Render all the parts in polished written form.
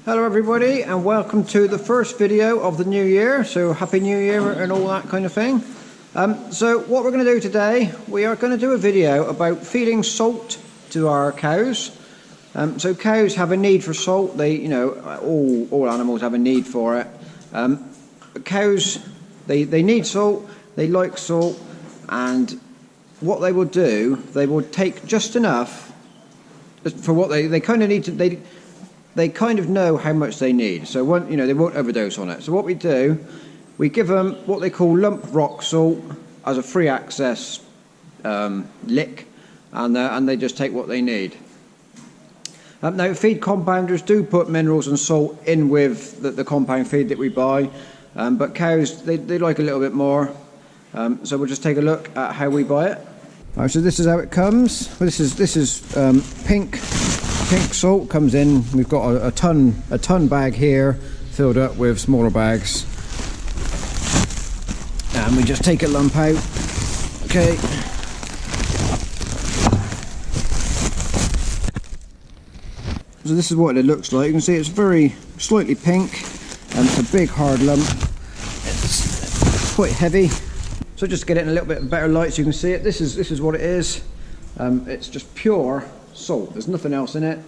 Hello everybody and welcome to the first video of the new year, so happy new year and all that kind of thing. So what we're going to do today, we are going to do a video about feeding salt to our cows. So cows have a need for salt. They, all animals have a need for it. But cows, they need salt, they like salt, and what they will do, they will take just enough for what they kind of need to, they kind of know how much they need, so they won't overdose on it. So what we do, we give them what they call lump rock salt as a free access lick, and they just take what they need. Now feed compounders do put minerals and salt in with the compound feed that we buy, but cows, they like a little bit more, so we'll just take a look at how we buy it. Alright, so this is how it comes. This is pink salt. Comes in. We've got a ton bag here filled up with smaller bags, and we just take a lump out. Okay. So this is what it looks like. You can see it's very slightly pink, and it's a big hard lump. It's quite heavy. So just to get it in a little bit better light so you can see it, this is what it is. It's just pure salt, there's nothing else in it,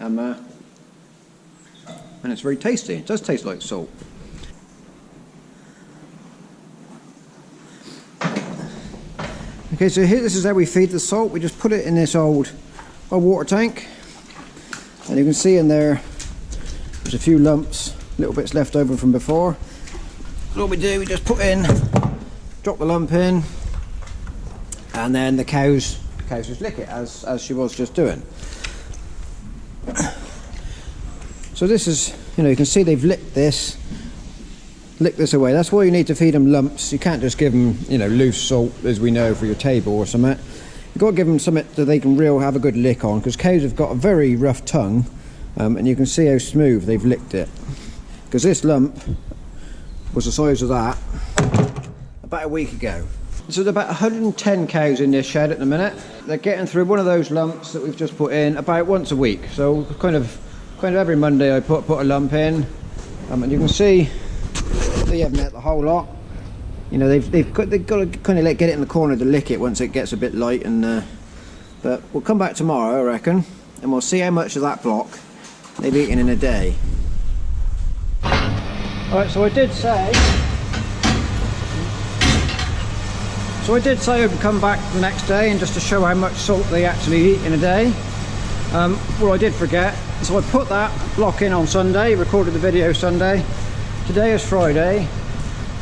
and it's very tasty. It does taste like salt. Okay, so here, this is how we feed the salt. We just put it in this old water tank, and you can see in there there's a few lumps, little bits left over from before. So what we do, we just put in, drop the lump in, and then the cows just lick it as she was just doing. So this is, you can see they've licked this away. That's why you need to feed them lumps. You can't just give them, loose salt, as we know, for your table or something. You've got to give them something that they can have a good lick on, because cows have got a very rough tongue, and you can see how smooth they've licked it. Because this lump was the size of that about a week ago. So there's about 110 cows in this shed at the minute. They're getting through one of those lumps that we've just put in about once a week. So kind of every Monday I put a lump in, and you can see they haven't ate the whole lot. They've got to kind of get it in the corner to lick it once it gets a bit light. And but we'll come back tomorrow, I reckon, and we'll see how much of that block they've eaten in a day. All right, so I did say I would come back the next day and just to show how much salt they actually eat in a day. Well, I did forget, so I put that block in on Sunday, recorded the video Sunday. Today is Friday,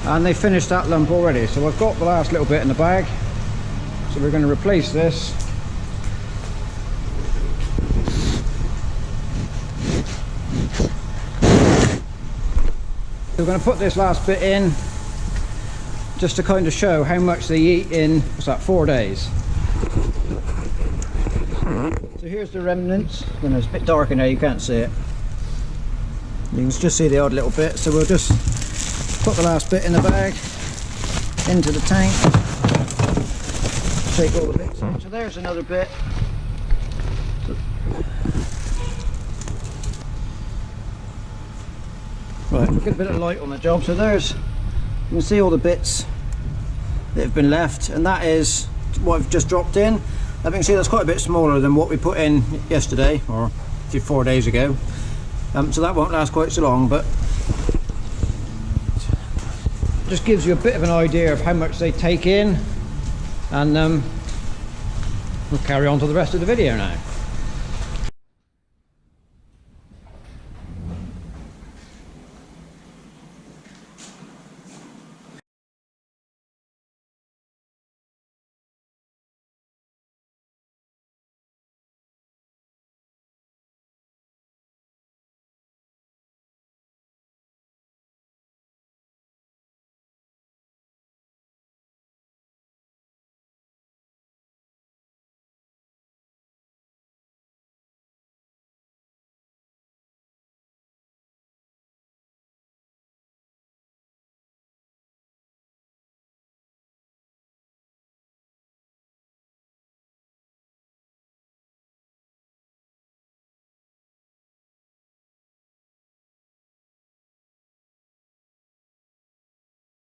and they finished that lump already, so I've got the last little bit in the bag. So we're going to replace this. We're going to put this last bit in just to kind of show how much they eat in, 4 days. So here's the remnants. It's a bit dark in there, you can't see it. You can just see the odd little bit, so we'll just put the last bit in the bag, into the tank, take all the bits in. So there's another bit. Right, we'll get a bit of light on the job. So you can see all the bits that have been left, and that is what I've just dropped in. You can see that's quite a bit smaller than what we put in yesterday, or 4 days ago. So that won't last quite so long, but just gives you a bit of an idea of how much they take in, and we'll carry on to the rest of the video now.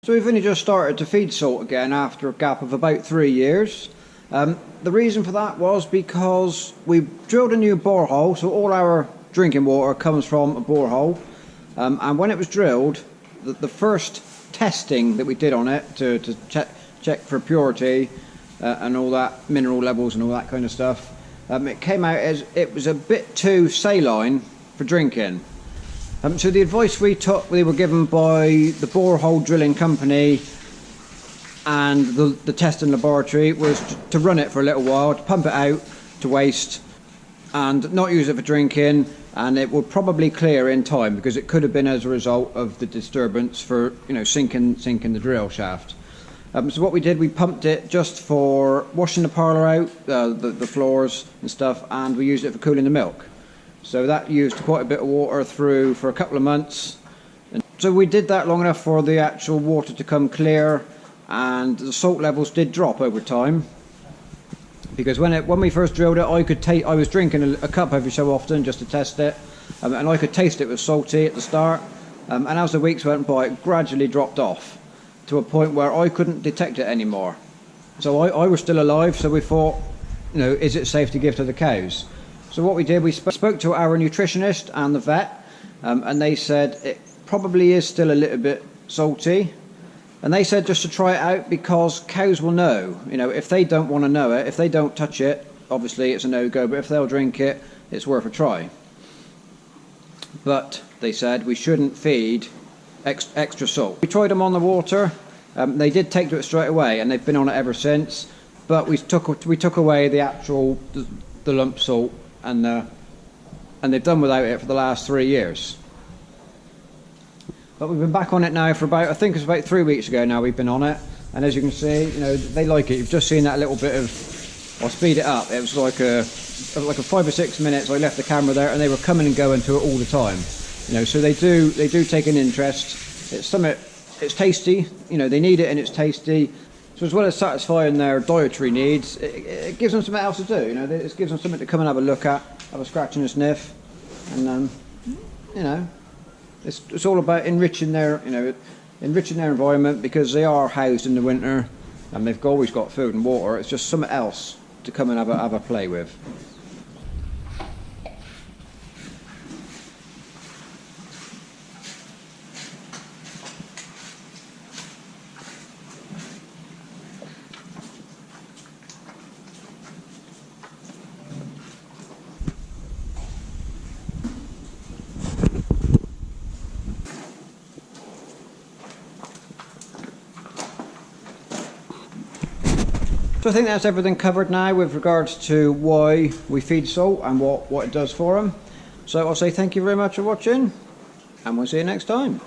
So we've only just started to feed salt again after a gap of about 3 years. The reason for that was because we drilled a new borehole, so all our drinking water comes from a borehole. And when it was drilled, the first testing that we did on it to check for purity and all that, mineral levels and all that kind of stuff, it came out as it was a bit too saline for drinking. So the advice we were given by the borehole drilling company and the testing laboratory was to run it for a little while, to pump it out to waste and not use it for drinking, and it would probably clear in time because it could have been as a result of the disturbance for, you know, sinking the drill shaft. So what we did, we pumped it just for washing the parlour out, the floors and stuff, and we used it for cooling the milk. So that used quite a bit of water through for a couple of months. And so we did that long enough for the actual water to come clear, and the salt levels did drop over time. Because when we first drilled it, I was drinking a cup every so often just to test it, and I could taste it was salty at the start. And as the weeks went by, it gradually dropped off to a point where I couldn't detect it anymore. So I was still alive, so we thought, you know, is it safe to give to the cows? So what we did, we spoke to our nutritionist and the vet, and they said it probably is still a little bit salty. And they said just to try it out because cows will know. You know, if they don't want to know it, if they don't touch it, obviously it's a no-go, but if they'll drink it, it's worth a try. But they said we shouldn't feed extra salt. We tried them on the water. They did take to it straight away, and they've been on it ever since. But we took away the actual the lump salt, and they've done without it for the last 3 years. But we've been back on it now for about, I think it's about 3 weeks ago now we've been on it. And as you can see, you know, they like it. You've just seen that little bit of, I'll speed it up. It was like a 5 or 6 minutes. I left the camera there and they were coming and going to it all the time. You know, so they do take an interest. It's tasty, you know, they need it and it's tasty. So as well as satisfying their dietary needs, it gives them something else to do. You know, it gives them something to come and have a look at, have a scratch and a sniff. And, you know, it's all about enriching their environment, because they are housed in the winter and they've always got food and water. It's just something else to come and have a play with. So I think that's everything covered now with regards to why we feed salt and what it does for them. So I'll say thank you very much for watching, and we'll see you next time.